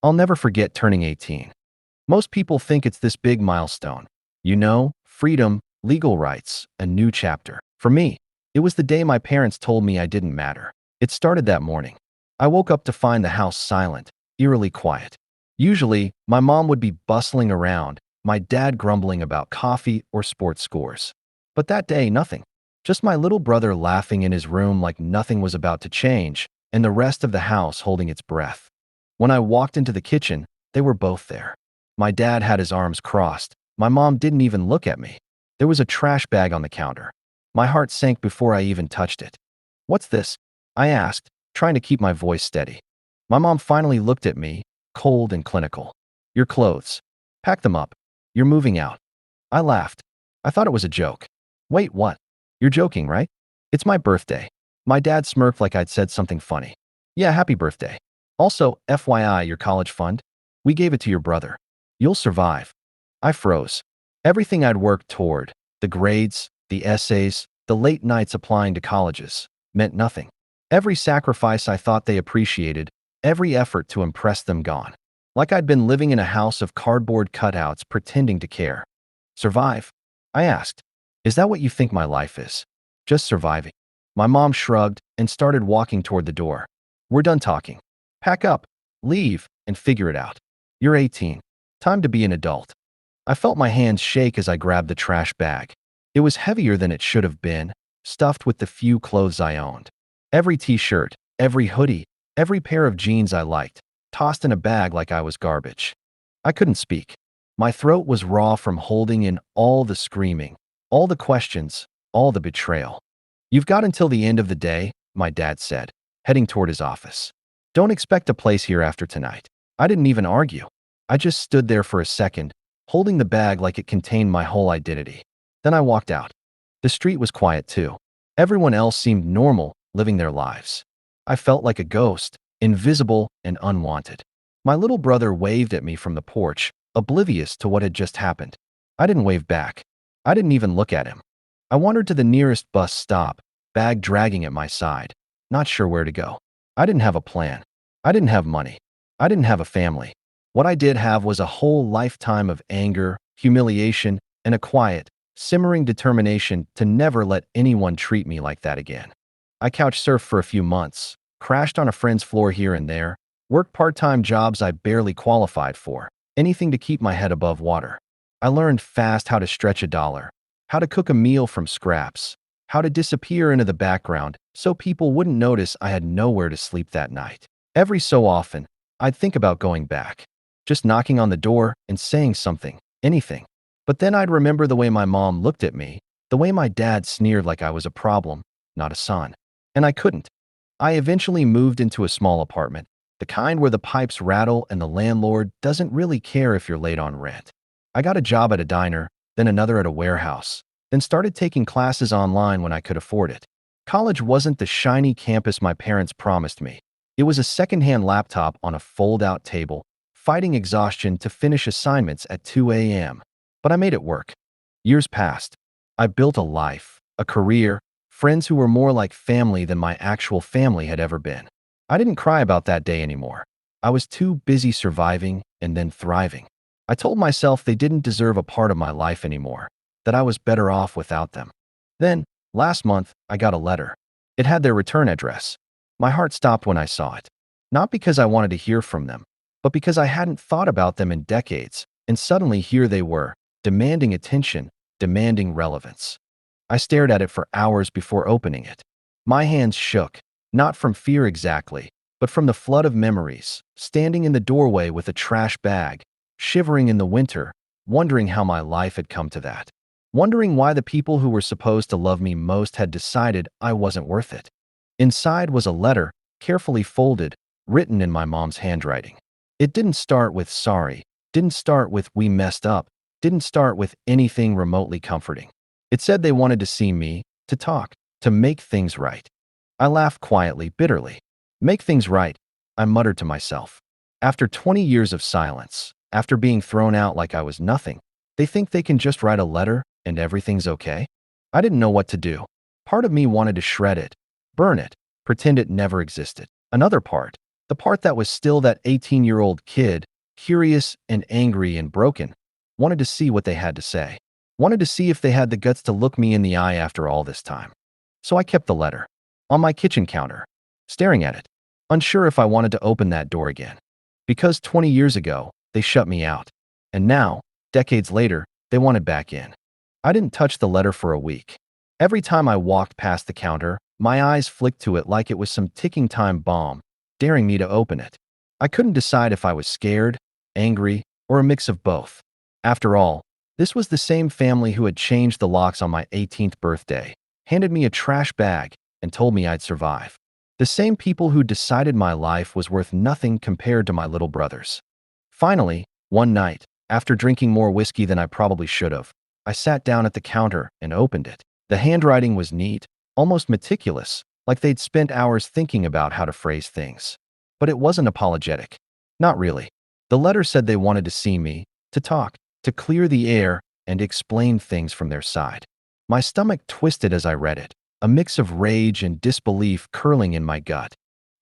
I'll never forget turning 18. Most people think it's this big milestone. Freedom, legal rights, a new chapter. For me, it was the day my parents told me I didn't matter. It started that morning. I woke up to find the house silent, eerily quiet. Usually, my mom would be bustling around, my dad grumbling about coffee or sports scores. But that day, nothing. Just my little brother laughing in his room like nothing was about to change, and the rest of the house holding its breath. When I walked into the kitchen, they were both there. My dad had his arms crossed. My mom didn't even look at me. There was a trash bag on the counter. My heart sank before I even touched it. "What's this?" I asked, trying to keep my voice steady. My mom finally looked at me, cold and clinical. "Your clothes. Pack them up. You're moving out." I laughed. I thought it was a joke. "Wait, what? You're joking, right? It's my birthday." My dad smirked like I'd said something funny. "Yeah, happy birthday. Also, FYI, your college fund? We gave it to your brother. You'll survive." I froze. Everything I'd worked toward, the grades, the essays, the late nights applying to colleges, meant nothing. Every sacrifice I thought they appreciated, every effort to impress them gone. Like I'd been living in a house of cardboard cutouts pretending to care. "Survive?" I asked. "Is that what you think my life is? Just surviving?" My mom shrugged and started walking toward the door. "We're done talking. Pack up, leave, and figure it out. You're 18. Time to be an adult." I felt my hands shake as I grabbed the trash bag. It was heavier than it should have been, stuffed with the few clothes I owned. Every t-shirt, every hoodie, every pair of jeans I liked, tossed in a bag like I was garbage. I couldn't speak. My throat was raw from holding in all the screaming, all the questions, all the betrayal. "You've got until the end of the day," my dad said, heading toward his office. "Don't expect a place here after tonight." I didn't even argue. I just stood there for a second, holding the bag like it contained my whole identity. Then I walked out. The street was quiet too. Everyone else seemed normal, living their lives. I felt like a ghost, invisible and unwanted. My little brother waved at me from the porch, oblivious to what had just happened. I didn't wave back. I didn't even look at him. I wandered to the nearest bus stop, bag dragging at my side, not sure where to go. I didn't have a plan. I didn't have money. I didn't have a family. What I did have was a whole lifetime of anger, humiliation, and a quiet, simmering determination to never let anyone treat me like that again. I couch surfed for a few months, crashed on a friend's floor here and there, worked part-time jobs I barely qualified for, anything to keep my head above water. I learned fast how to stretch a dollar, how to cook a meal from scraps, how to disappear into the background so people wouldn't notice I had nowhere to sleep that night. Every so often, I'd think about going back, just knocking on the door and saying something, anything. But then I'd remember the way my mom looked at me, the way my dad sneered like I was a problem, not a son. And I couldn't. I eventually moved into a small apartment, the kind where the pipes rattle and the landlord doesn't really care if you're late on rent. I got a job at a diner, then another at a warehouse, then started taking classes online when I could afford it. College wasn't the shiny campus my parents promised me. It was a secondhand laptop on a fold-out table, fighting exhaustion to finish assignments at 2 a.m. But I made it work. Years passed. I built a life, a career, friends who were more like family than my actual family had ever been. I didn't cry about that day anymore. I was too busy surviving and then thriving. I told myself they didn't deserve a part of my life anymore, that I was better off without them. Then, last month, I got a letter. It had their return address. My heart stopped when I saw it. Not because I wanted to hear from them, but because I hadn't thought about them in decades, and suddenly here they were, demanding attention, demanding relevance. I stared at it for hours before opening it. My hands shook, not from fear exactly, but from the flood of memories, standing in the doorway with a trash bag, shivering in the winter, wondering how my life had come to that. Wondering why the people who were supposed to love me most had decided I wasn't worth it. Inside was a letter, carefully folded, written in my mom's handwriting. It didn't start with sorry, didn't start with we messed up, didn't start with anything remotely comforting. It said they wanted to see me, to talk, to make things right. I laughed quietly, bitterly. Make things right, I muttered to myself. After 20 years of silence, after being thrown out like I was nothing, they think they can just write a letter and everything's okay? I didn't know what to do. Part of me wanted to shred it, burn it, pretend it never existed. Another part, The part that was still that 18-year-old kid, curious and angry and broken, wanted to see what they had to say. Wanted to see if they had the guts to look me in the eye after all this time. So I kept the letter on my kitchen counter, staring at it, unsure if I wanted to open that door again. Because 20 years ago, they shut me out. And now, decades later, they wanted back in. I didn't touch the letter for a week. Every time I walked past the counter, my eyes flicked to it like it was some ticking time bomb, daring me to open it. I couldn't decide if I was scared, angry, or a mix of both. After all, this was the same family who had changed the locks on my 18th birthday, handed me a trash bag, and told me I'd survive. The same people who decided my life was worth nothing compared to my little brother's. Finally, one night, after drinking more whiskey than I probably should have, I sat down at the counter and opened it. The handwriting was neat, almost meticulous, like they'd spent hours thinking about how to phrase things. But it wasn't apologetic. Not really. The letter said they wanted to see me, to talk, to clear the air, and explain things from their side. My stomach twisted as I read it, a mix of rage and disbelief curling in my gut.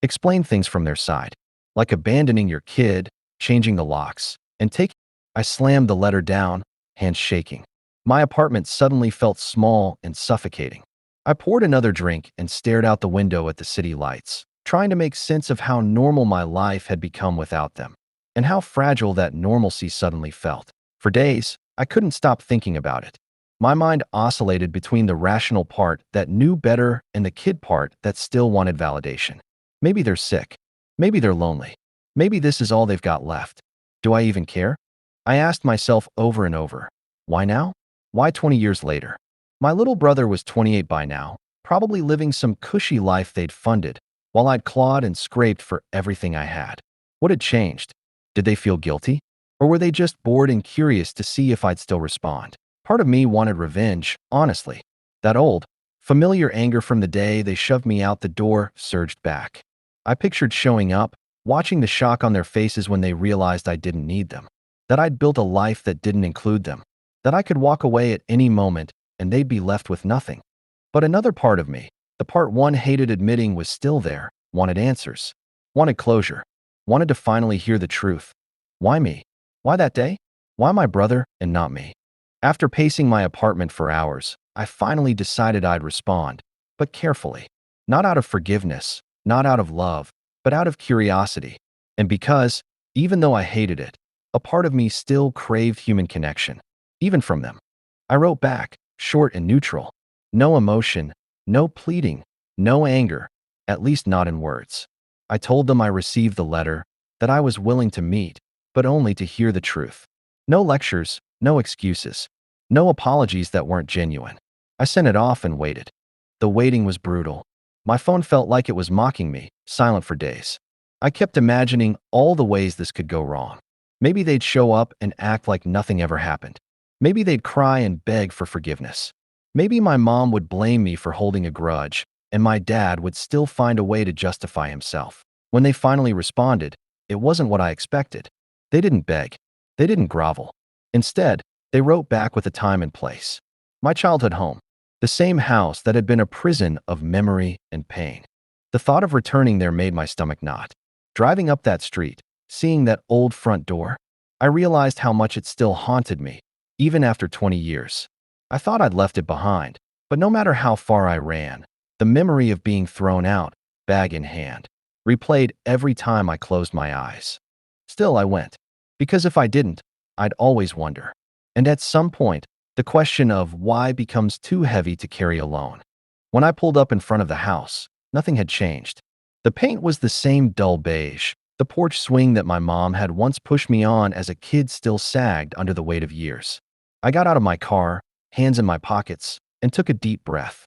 Explain things from their side, like abandoning your kid, changing the locks, and taking. I slammed the letter down, hands shaking. My apartment suddenly felt small and suffocating. I poured another drink and stared out the window at the city lights, trying to make sense of how normal my life had become without them, and how fragile that normalcy suddenly felt. For days, I couldn't stop thinking about it. My mind oscillated between the rational part that knew better and the kid part that still wanted validation. Maybe they're sick. Maybe they're lonely. Maybe this is all they've got left. Do I even care? I asked myself over and over. Why now? Why 20 years later? My little brother was 28 by now, probably living some cushy life they'd funded, while I'd clawed and scraped for everything I had. What had changed? Did they feel guilty? Or were they just bored and curious to see if I'd still respond? Part of me wanted revenge, honestly. That old, familiar anger from the day they shoved me out the door surged back. I pictured showing up, watching the shock on their faces when they realized I didn't need them, that I'd built a life that didn't include them, that I could walk away at any moment and they'd be left with nothing. But another part of me, the part one hated admitting was still there, wanted answers, wanted closure, wanted to finally hear the truth. Why me? Why that day? Why my brother and not me? After pacing my apartment for hours, I finally decided I'd respond, but carefully. Not out of forgiveness, not out of love, but out of curiosity. And because, even though I hated it, a part of me still craved human connection, even from them. I wrote back, short and neutral. No emotion, no pleading, no anger, at least not in words. I told them I received the letter, that I was willing to meet, but only to hear the truth. No lectures, no excuses, no apologies that weren't genuine. I sent it off and waited. The waiting was brutal. My phone felt like it was mocking me, silent for days. I kept imagining all the ways this could go wrong. Maybe they'd show up and act like nothing ever happened. Maybe they'd cry and beg for forgiveness. Maybe my mom would blame me for holding a grudge, and my dad would still find a way to justify himself. When they finally responded, it wasn't what I expected. They didn't beg. They didn't grovel. Instead, they wrote back with a time and place. My childhood home. The same house that had been a prison of memory and pain. The thought of returning there made my stomach knot. Driving up that street, seeing that old front door, I realized how much it still haunted me, even after 20 years. I thought I'd left it behind, but no matter how far I ran, the memory of being thrown out, bag in hand, replayed every time I closed my eyes. Still, I went, because if I didn't, I'd always wonder. And at some point, the question of why becomes too heavy to carry alone. When I pulled up in front of the house, nothing had changed. The paint was the same dull beige. The porch swing that my mom had once pushed me on as a kid still sagged under the weight of years. I got out of my car, hands in my pockets, and took a deep breath.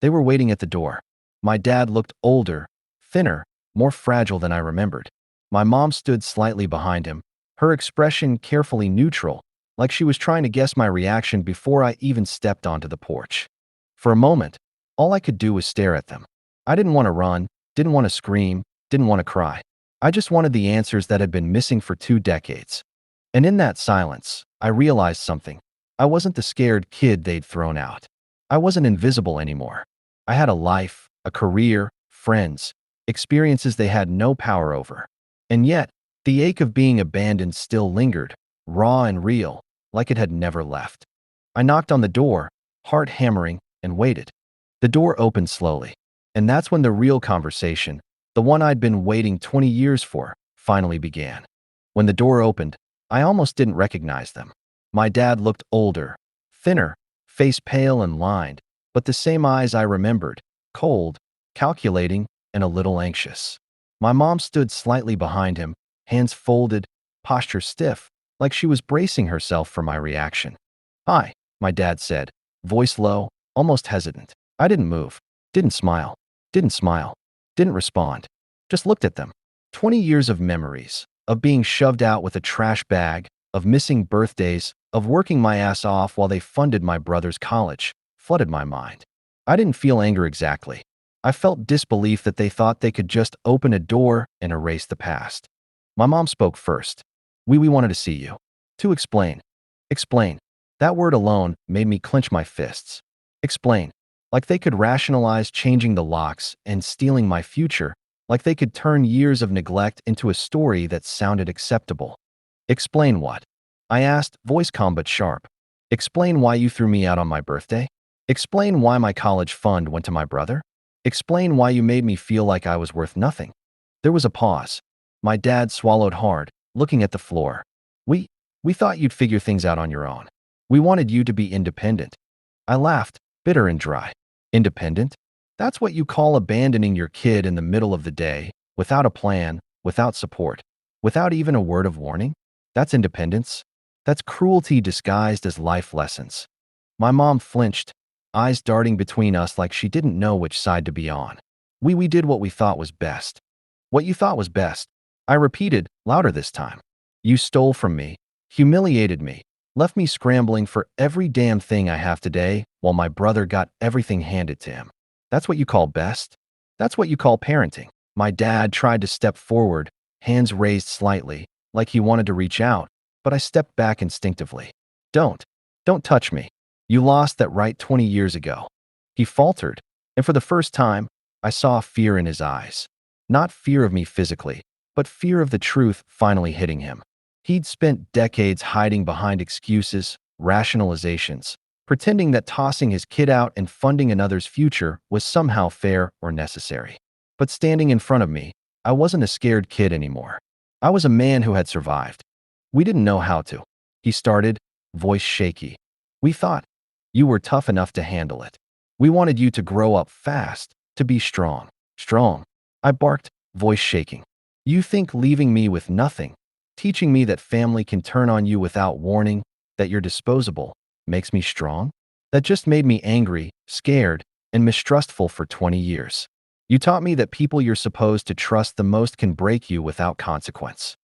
They were waiting at the door. My dad looked older, thinner, more fragile than I remembered. My mom stood slightly behind him, her expression carefully neutral, like she was trying to guess my reaction before I even stepped onto the porch. For a moment, all I could do was stare at them. I didn't want to run, didn't want to scream, didn't want to cry. I just wanted the answers that had been missing for 2 decades. And in that silence, I realized something. I wasn't the scared kid they'd thrown out. I wasn't invisible anymore. I had a life, a career, friends, experiences they had no power over. And yet, the ache of being abandoned still lingered, raw and real, like it had never left. I knocked on the door, heart hammering, and waited. The door opened slowly, and that's when the real conversation, the one I'd been waiting 20 years for, finally began. When the door opened, I almost didn't recognize them. My dad looked older, thinner, face pale and lined, but the same eyes I remembered, cold, calculating, and a little anxious. My mom stood slightly behind him, hands folded, posture stiff, like she was bracing herself for my reaction. "Hi," my dad said, voice low, almost hesitant. I didn't move, didn't smile, didn't respond. Just looked at them. 20 years of memories, of being shoved out with a trash bag, of missing birthdays, of working my ass off while they funded my brother's college, flooded my mind. I didn't feel anger exactly. I felt disbelief that they thought they could just open a door and erase the past. My mom spoke first. We wanted to see you." To explain. Explain. That word alone made me clench my fists. Explain. Like they could rationalize changing the locks and stealing my future, like they could turn years of neglect into a story that sounded acceptable. "Explain what?" I asked, voice calm but sharp. "Explain why you threw me out on my birthday? Explain why my college fund went to my brother? Explain why you made me feel like I was worth nothing." There was a pause. My dad swallowed hard, looking at the floor. We, we thought you'd figure things out on your own. We wanted you to be independent." I laughed, bitter and dry. Independent? That's what you call abandoning your kid in the middle of the day, without a plan, without support, without even a word of warning? That's independence? That's cruelty disguised as life lessons. My mom flinched, eyes darting between us like she didn't know which side to be on. We did what we thought was best." "What you thought was best," I repeated, louder this time. "You stole from me, humiliated me, left me scrambling for every damn thing I have today while my brother got everything handed to him. That's what you call best? That's what you call parenting." My dad tried to step forward, hands raised slightly, like he wanted to reach out, but I stepped back instinctively. Don't touch me. You lost that right 20 years ago." He faltered, and for the first time, I saw fear in his eyes. Not fear of me physically, but fear of the truth finally hitting him. He'd spent decades hiding behind excuses, rationalizations, pretending that tossing his kid out and funding another's future was somehow fair or necessary. But standing in front of me, I wasn't a scared kid anymore. I was a man who had survived. "We didn't know how to," he started, voice shaky. "We thought you were tough enough to handle it. We wanted you to grow up fast, to be strong." "Strong?" I barked, voice shaking. "You think leaving me with nothing, teaching me that family can turn on you without warning, that you're disposable, makes me strong? That just made me angry, scared, and mistrustful for 20 years. You taught me that people you're supposed to trust the most can break you without consequence."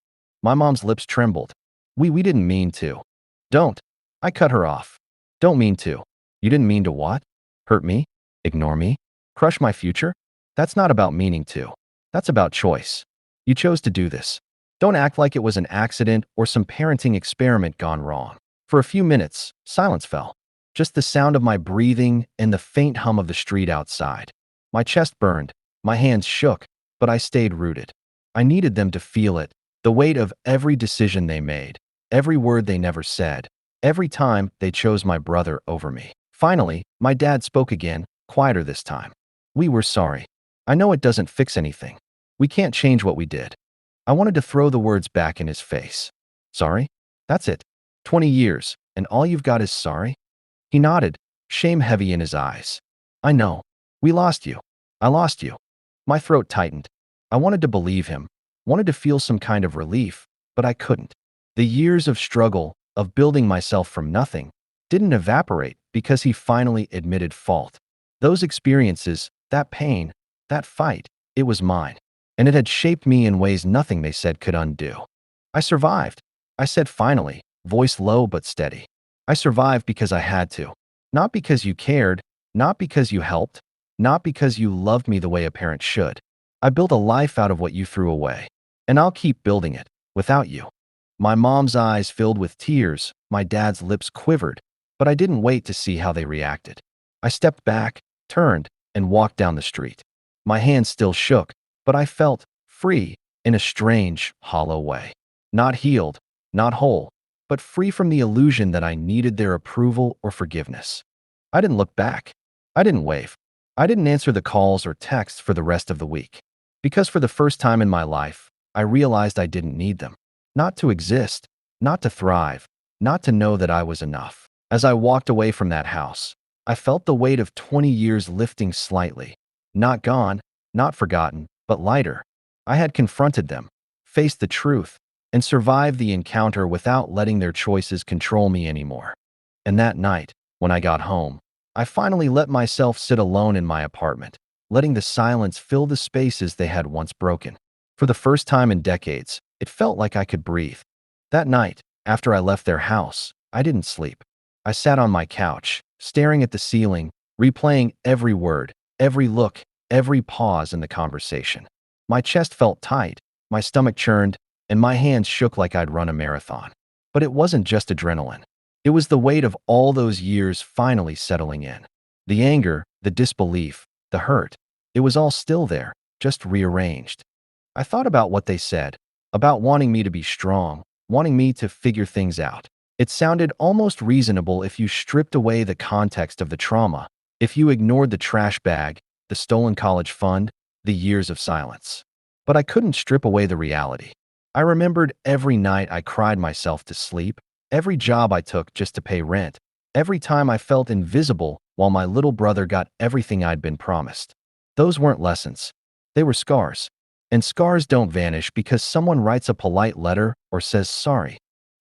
My mom's lips trembled. We didn't mean to." "Don't." I cut her off. "Don't mean to." "You didn't mean to what? Hurt me? Ignore me? Crush my future? That's not about meaning to. That's about choice. You chose to do this. Don't act like it was an accident or some parenting experiment gone wrong." For a few minutes, silence fell. Just the sound of my breathing and the faint hum of the street outside. My chest burned, my hands shook, but I stayed rooted. I needed them to feel it, the weight of every decision they made, every word they never said, every time they chose my brother over me. Finally, my dad spoke again, quieter this time. "We were sorry. I know it doesn't fix anything. We can't change what we did." I wanted to throw the words back in his face. "Sorry? That's it. 20 years, and all you've got is sorry?" He nodded, shame heavy in his eyes. "I know. We lost you. I lost you." My throat tightened. I wanted to believe him, wanted to feel some kind of relief, but I couldn't. The years of struggle, of building myself from nothing, didn't evaporate because he finally admitted fault. Those experiences, that pain, that fight, it was mine, and it had shaped me in ways nothing they said could undo. "I survived," I said finally, voice low but steady. "I survived because I had to. Not because you cared, not because you helped, not because you loved me the way a parent should. I built a life out of what you threw away, and I'll keep building it, without you." My mom's eyes filled with tears, my dad's lips quivered, but I didn't wait to see how they reacted. I stepped back, turned, and walked down the street. My hands still shook, but I felt free in a strange, hollow way. Not healed, not whole, but free from the illusion that I needed their approval or forgiveness. I didn't look back. I didn't wave. I didn't answer the calls or texts for the rest of the week. Because for the first time in my life, I realized I didn't need them. Not to exist, not to thrive, not to know that I was enough. As I walked away from that house, I felt the weight of 20 years lifting slightly. Not gone, not forgotten, but lighter. I had confronted them, faced the truth, and survived the encounter without letting their choices control me anymore. And that night, when I got home, I finally let myself sit alone in my apartment, letting the silence fill the spaces they had once broken. For the first time in decades, it felt like I could breathe. That night, after I left their house, I didn't sleep. I sat on my couch, staring at the ceiling, replaying every word, every look, every pause in the conversation. My chest felt tight, my stomach churned, and my hands shook like I'd run a marathon. But it wasn't just adrenaline. It was the weight of all those years finally settling in. The anger, the disbelief, the hurt. It was all still there, just rearranged. I thought about what they said, about wanting me to be strong, wanting me to figure things out. It sounded almost reasonable if you stripped away the context of the trauma, if you ignored the trash bag, the stolen college fund, the years of silence. But I couldn't strip away the reality. I remembered every night I cried myself to sleep, every job I took just to pay rent, every time I felt invisible while my little brother got everything I'd been promised. Those weren't lessons. They were scars. And scars don't vanish because someone writes a polite letter or says sorry.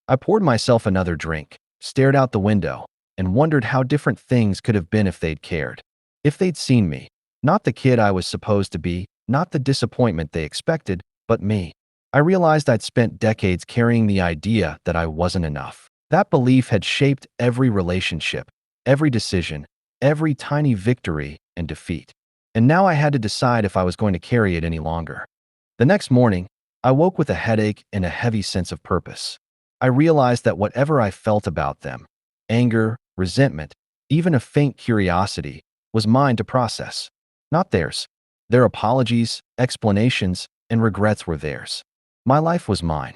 I poured myself another drink, stared out the window, and wondered how different things could have been if they'd cared. If they'd seen me, not the kid I was supposed to be, not the disappointment they expected, but me. I realized I'd spent decades carrying the idea that I wasn't enough. That belief had shaped every relationship, every decision, every tiny victory and defeat. And now I had to decide if I was going to carry it any longer. The next morning, I woke with a headache and a heavy sense of purpose. I realized that whatever I felt about them, anger, resentment, even a faint curiosity, was mine to process, not theirs. Their apologies, explanations, and regrets were theirs. My life was mine.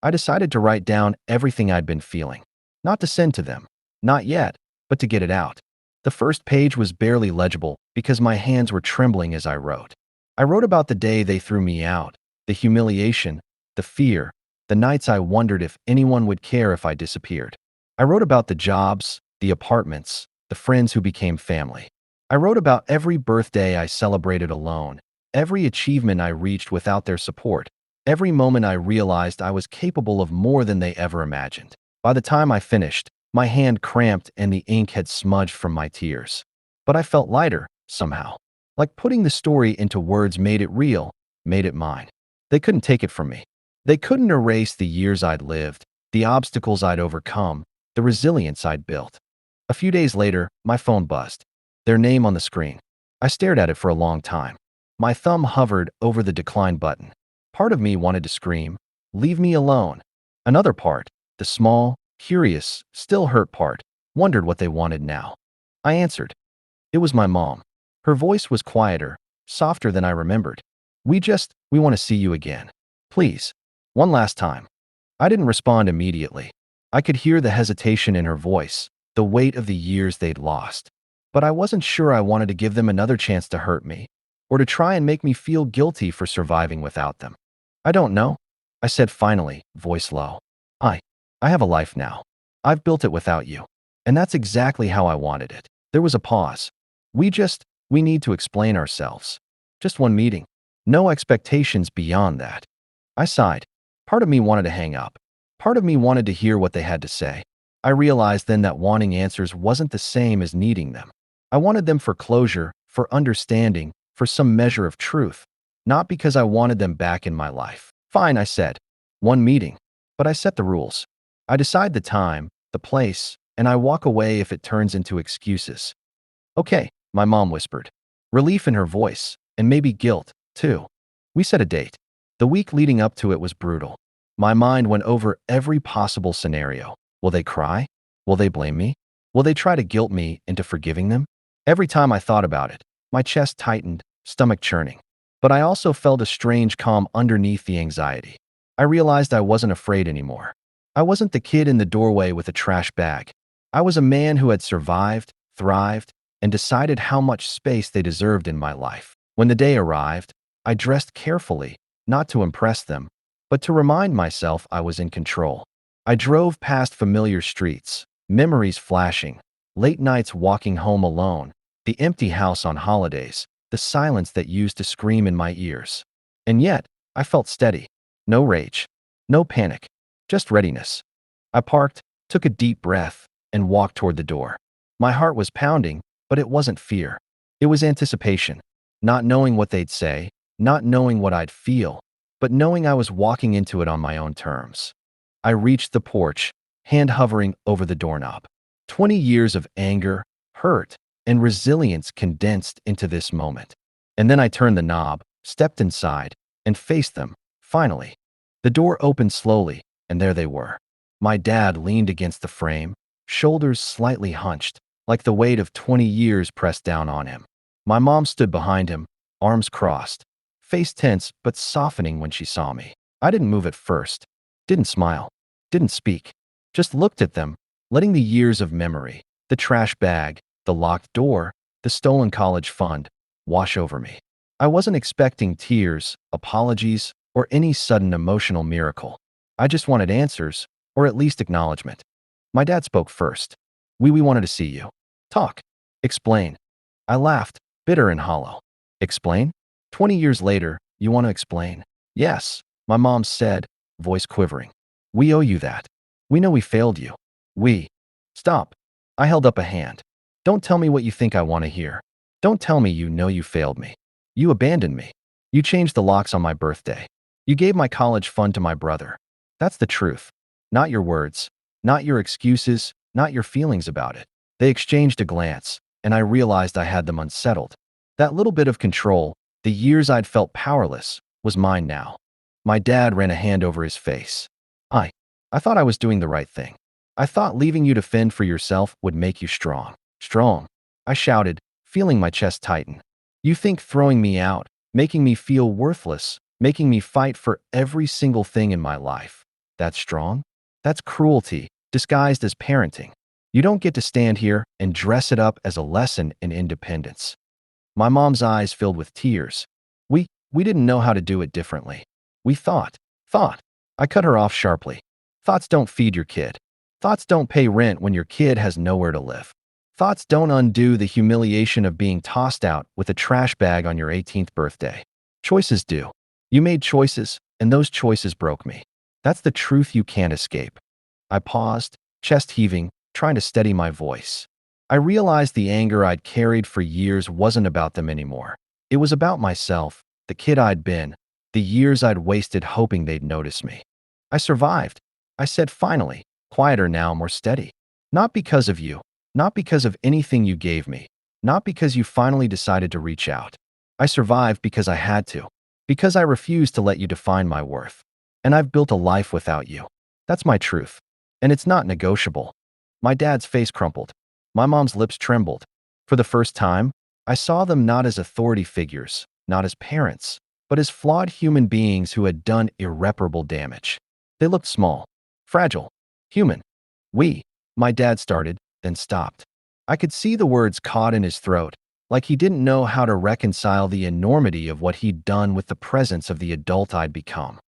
I decided to write down everything I'd been feeling. Not to send to them, not yet, but to get it out. The first page was barely legible because my hands were trembling as I wrote. I wrote about the day they threw me out, the humiliation, the fear, the nights I wondered if anyone would care if I disappeared. I wrote about the jobs, the apartments, the friends who became family. I wrote about every birthday I celebrated alone, every achievement I reached without their support, every moment I realized I was capable of more than they ever imagined. By the time I finished, my hand cramped and the ink had smudged from my tears. But I felt lighter, somehow. Like putting the story into words made it real, made it mine. They couldn't take it from me. They couldn't erase the years I'd lived, the obstacles I'd overcome, the resilience I'd built. A few days later, my phone buzzed. Their name on the screen. I stared at it for a long time. My thumb hovered over the decline button. Part of me wanted to scream, "Leave me alone." Another part, the small, curious, still hurt part, wondered what they wanted now. I answered. It was my mom. Her voice was quieter, softer than I remembered. We want to see you again. Please. One last time." I didn't respond immediately. I could hear the hesitation in her voice, the weight of the years they'd lost. But I wasn't sure I wanted to give them another chance to hurt me, or to try and make me feel guilty for surviving without them. "I don't know," I said finally, voice low. I have a life now. I've built it without you. And that's exactly how I wanted it." There was a pause. We need to explain ourselves. Just one meeting. No expectations beyond that." I sighed. Part of me wanted to hang up. Part of me wanted to hear what they had to say. I realized then that wanting answers wasn't the same as needing them. I wanted them for closure, for understanding, for some measure of truth. Not because I wanted them back in my life. "Fine," I said. "One meeting." But I set the rules. I decide the time, the place, and I walk away if it turns into excuses. "Okay," my mom whispered. Relief in her voice, and maybe guilt, too. We set a date. The week leading up to it was brutal. My mind went over every possible scenario. Will they cry? Will they blame me? Will they try to guilt me into forgiving them? Every time I thought about it, my chest tightened, stomach churning. But I also felt a strange calm underneath the anxiety. I realized I wasn't afraid anymore. I wasn't the kid in the doorway with a trash bag. I was a man who had survived, thrived, and decided how much space they deserved in my life. When the day arrived, I dressed carefully, not to impress them, but to remind myself I was in control. I drove past familiar streets, memories flashing, late nights walking home alone, the empty house on holidays, the silence that used to scream in my ears. And yet, I felt steady. No rage, no panic, just readiness. I parked, took a deep breath, and walked toward the door. My heart was pounding, but it wasn't fear. It was anticipation, not knowing what they'd say, not knowing what I'd feel, but knowing I was walking into it on my own terms. I reached the porch, hand hovering over the doorknob. 20 years of anger, hurt, and resilience condensed into this moment. And then I turned the knob, stepped inside, and faced them, finally. The door opened slowly, and there they were. My dad leaned against the frame, shoulders slightly hunched, like the weight of 20 years pressed down on him. My mom stood behind him, arms crossed, face tense but softening when she saw me. I didn't move at first, didn't smile, didn't speak, just looked at them, letting the years of memory, the trash bag, the locked door, the stolen college fund, wash over me. I wasn't expecting tears, apologies, or any sudden emotional miracle. I just wanted answers, or at least acknowledgement. My dad spoke first. We wanted to see you. Talk. Explain. I laughed, bitter and hollow. Explain? 20 years later, you want to explain? Yes, my mom said, voice quivering. We owe you that. We know we failed you. We. Stop. I held up a hand. Don't tell me what you think I want to hear. Don't tell me you know you failed me. You abandoned me. You changed the locks on my birthday. You gave my college fund to my brother. That's the truth. Not your words. Not your excuses. Not your feelings about it. They exchanged a glance, and I realized I had them unsettled. That little bit of control, the years I'd felt powerless, was mine now. My dad ran a hand over his face. I thought I was doing the right thing. I thought leaving you to fend for yourself would make you strong. Strong. I shouted, feeling my chest tighten. You think throwing me out, making me feel worthless, making me fight for every single thing in my life, that's strong? That's cruelty, disguised as parenting. You don't get to stand here and dress it up as a lesson in independence. My mom's eyes filled with tears. We didn't know how to do it differently. We thought. I cut her off sharply. Thoughts don't feed your kid. Thoughts don't pay rent when your kid has nowhere to live. Thoughts don't undo the humiliation of being tossed out with a trash bag on your 18th birthday. Choices do. You made choices, and those choices broke me. That's the truth you can't escape. I paused, chest heaving, trying to steady my voice. I realized the anger I'd carried for years wasn't about them anymore. It was about myself, the kid I'd been, the years I'd wasted hoping they'd notice me. I survived, I said finally, quieter now, more steady. Not because of you, not because of anything you gave me, not because you finally decided to reach out. I survived because I had to, because I refused to let you define my worth. And I've built a life without you. That's my truth. And it's not negotiable. My dad's face crumpled. My mom's lips trembled. For the first time, I saw them not as authority figures, not as parents, but as flawed human beings who had done irreparable damage. They looked small, fragile, human. My dad started, then stopped. I could see the words caught in his throat, like he didn't know how to reconcile the enormity of what he'd done with the presence of the adult I'd become.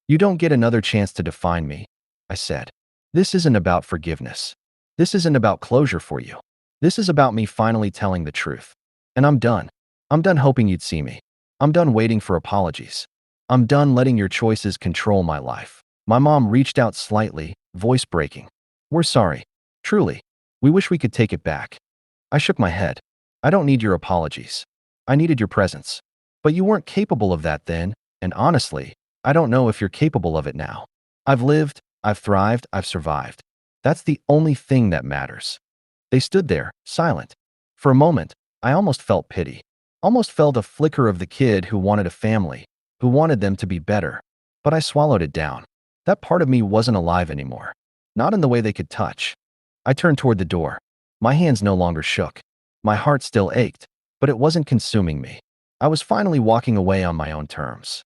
You don't get another chance to define me, I said. This isn't about forgiveness. This isn't about closure for you. This is about me finally telling the truth. And I'm done. I'm done hoping you'd see me. I'm done waiting for apologies. I'm done letting your choices control my life. My mom reached out slightly, voice breaking. We're sorry. Truly. We wish we could take it back. I shook my head. I don't need your apologies. I needed your presence. But you weren't capable of that then, and honestly, I don't know if you're capable of it now. I've lived, I've thrived, I've survived. That's the only thing that matters. They stood there, silent. For a moment, I almost felt pity. Almost felt a flicker of the kid who wanted a family, who wanted them to be better. But I swallowed it down. That part of me wasn't alive anymore. Not in the way they could touch. I turned toward the door. My hands no longer shook. My heart still ached, but it wasn't consuming me. I was finally walking away on my own terms.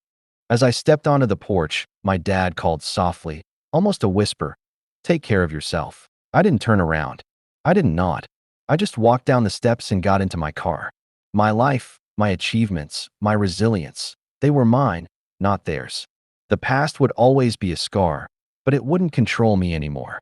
As I stepped onto the porch, my dad called softly, almost a whisper, "Take care of yourself." I didn't turn around. I didn't nod. I just walked down the steps and got into my car. My life, my achievements, my resilience, they were mine, not theirs. The past would always be a scar, but it wouldn't control me anymore.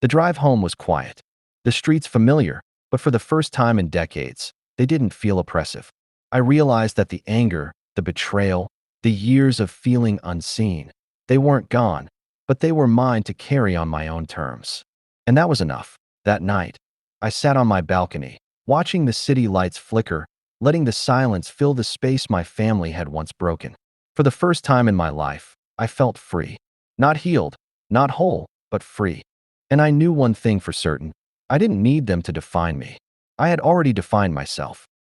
The drive home was quiet. The streets familiar, but for the first time in decades, they didn't feel oppressive. I realized that the anger, the betrayal, the years of feeling unseen, they weren't gone, but they were mine to carry on my own terms. And that was enough. That night, I sat on my balcony, watching the city lights flicker, letting the silence fill the space my family had once broken. For the first time in my life, I felt free. Not healed, not whole, but free. And I knew one thing for certain. I didn't need them to define me. I had already defined myself.